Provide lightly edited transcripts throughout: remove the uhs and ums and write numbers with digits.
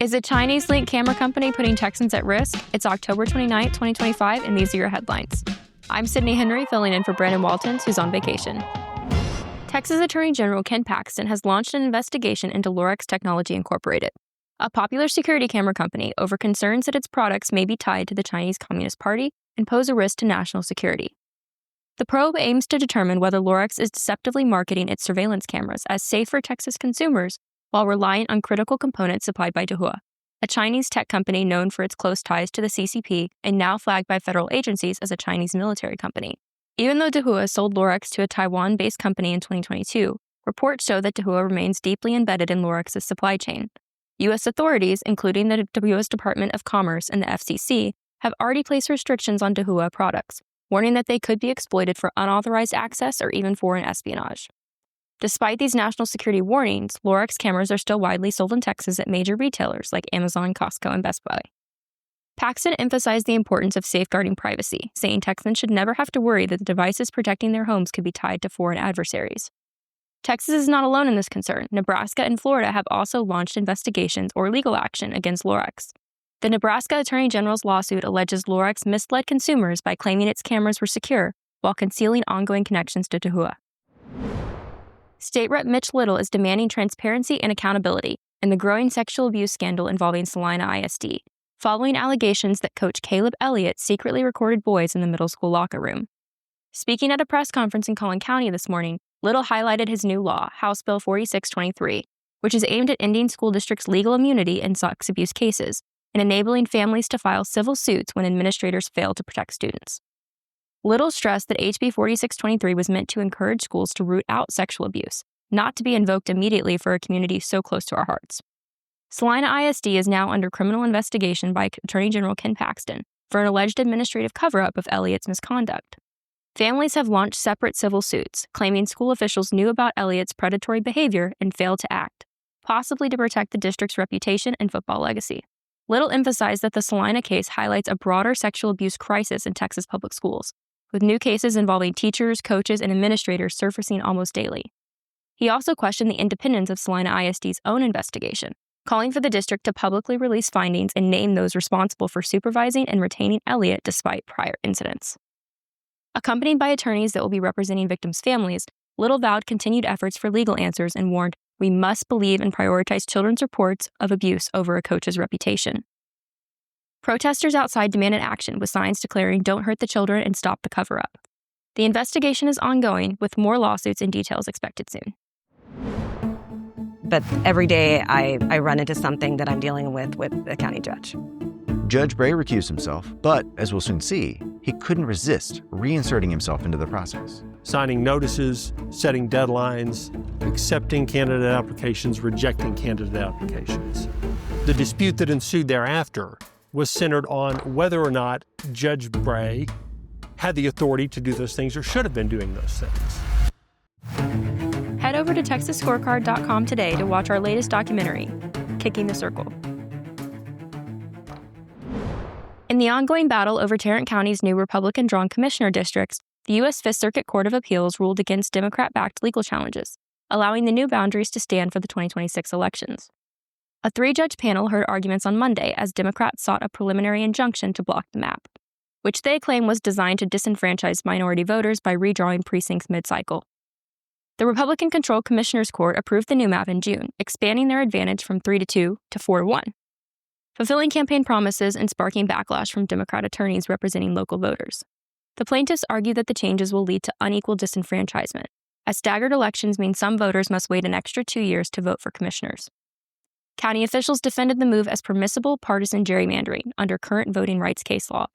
Is a Chinese-linked camera company putting Texans at risk? It's October 29, 2025, and these are your headlines. I'm Sydney Henry, filling in for Brandon Waltons, who's on vacation. Texas Attorney General Ken Paxton has launched an investigation into Lorex Technology Incorporated, a popular security camera company, over concerns that its products may be tied to the Chinese Communist Party and pose a risk to national security. The probe aims to determine whether Lorex is deceptively marketing its surveillance cameras as safe for Texas consumers while reliant on critical components supplied by Dahua, a Chinese tech company known for its close ties to the CCP and now flagged by federal agencies as a Chinese military company. Even though Dahua sold Lorex to a Taiwan-based company in 2022, reports show that Dahua remains deeply embedded in Lorex's supply chain. U.S. authorities, including the U.S. Department of Commerce and the FCC, have already placed restrictions on Dahua products, warning that they could be exploited for unauthorized access or even foreign espionage. Despite these national security warnings, Lorex cameras are still widely sold in Texas at major retailers like Amazon, Costco, and Best Buy. Paxton emphasized the importance of safeguarding privacy, saying Texans should never have to worry that the devices protecting their homes could be tied to foreign adversaries. Texas is not alone in this concern. Nebraska and Florida have also launched investigations or legal action against Lorex. The Nebraska Attorney General's lawsuit alleges Lorex misled consumers by claiming its cameras were secure while concealing ongoing connections to Dahua. State Rep Mitch is demanding transparency and accountability in the growing sexual abuse scandal involving Celina ISD, following allegations that coach Caleb Elliott secretly recorded boys in the middle school locker room. Speaking at a press conference in Collin County this morning, Little highlighted his new law, House Bill 4623, which is aimed at ending school districts' legal immunity in sex abuse cases and enabling families to file civil suits when administrators fail to protect students. Little stressed that HB 4623 was meant to encourage schools to root out sexual abuse, not to be invoked immediately for a community so close to our hearts. Celina ISD is now under criminal investigation by Attorney General Ken Paxton for an alleged administrative cover-up of Elliott's misconduct. Families have launched separate civil suits, claiming school officials knew about Elliott's predatory behavior and failed to act, possibly to protect the district's reputation and football legacy. Little emphasized that the Celina case highlights a broader sexual abuse crisis in Texas public schools, with new cases involving teachers, coaches, and administrators surfacing almost daily. He also questioned the independence of Celina ISD's own investigation, calling for the district to publicly release findings and name those responsible for supervising and retaining Elliott despite prior incidents. Accompanied by attorneys that will be representing victims' families, Little vowed continued efforts for legal answers and warned, "We must believe and prioritize children's reports of abuse over a coach's reputation." Protesters outside demanded action with signs declaring, "Don't hurt the children and stop the cover-up." The investigation is ongoing, with more lawsuits and details expected soon. But every day I run into something that I'm dealing with the county judge. Judge Bray recused himself, but as we'll soon see, he couldn't resist reinserting himself into the process. Signing notices, setting deadlines, accepting candidate applications, rejecting candidate applications. The dispute that ensued thereafter was centered on whether or not Judge Bray had the authority to do those things or should have been doing those things. Head over to TexasScorecard.com today to watch our latest documentary, Kicking the Circle. In the ongoing battle over Tarrant County's new Republican-drawn commissioner districts, the U.S. Fifth Circuit Court of Appeals ruled against Democrat-backed legal challenges, allowing the new boundaries to stand for the 2026 elections. A three-judge panel heard arguments on Monday as Democrats sought a preliminary injunction to block the map, which they claim was designed to disenfranchise minority voters by redrawing precincts mid-cycle. The Republican-controlled Commissioners Court approved the new map in June, expanding their advantage from 3-2 to 4-1, fulfilling campaign promises and sparking backlash from Democrat attorneys representing local voters. The plaintiffs argue that the changes will lead to unequal disenfranchisement, as staggered elections mean some voters must wait an extra 2 years to vote for commissioners. County officials defended the move as permissible partisan gerrymandering under current voting rights case law,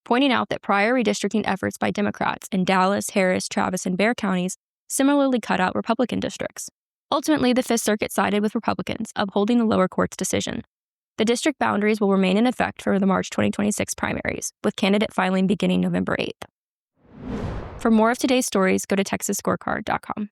pointing out that prior redistricting efforts by Democrats in Dallas, Harris, Travis, and Bexar counties similarly cut out Republican districts. Ultimately, the Fifth Circuit sided with Republicans, upholding the lower court's decision. The district boundaries will remain in effect for the March 2026 primaries, with candidate filing beginning November 8th. For more of today's stories, go to TexasScorecard.com.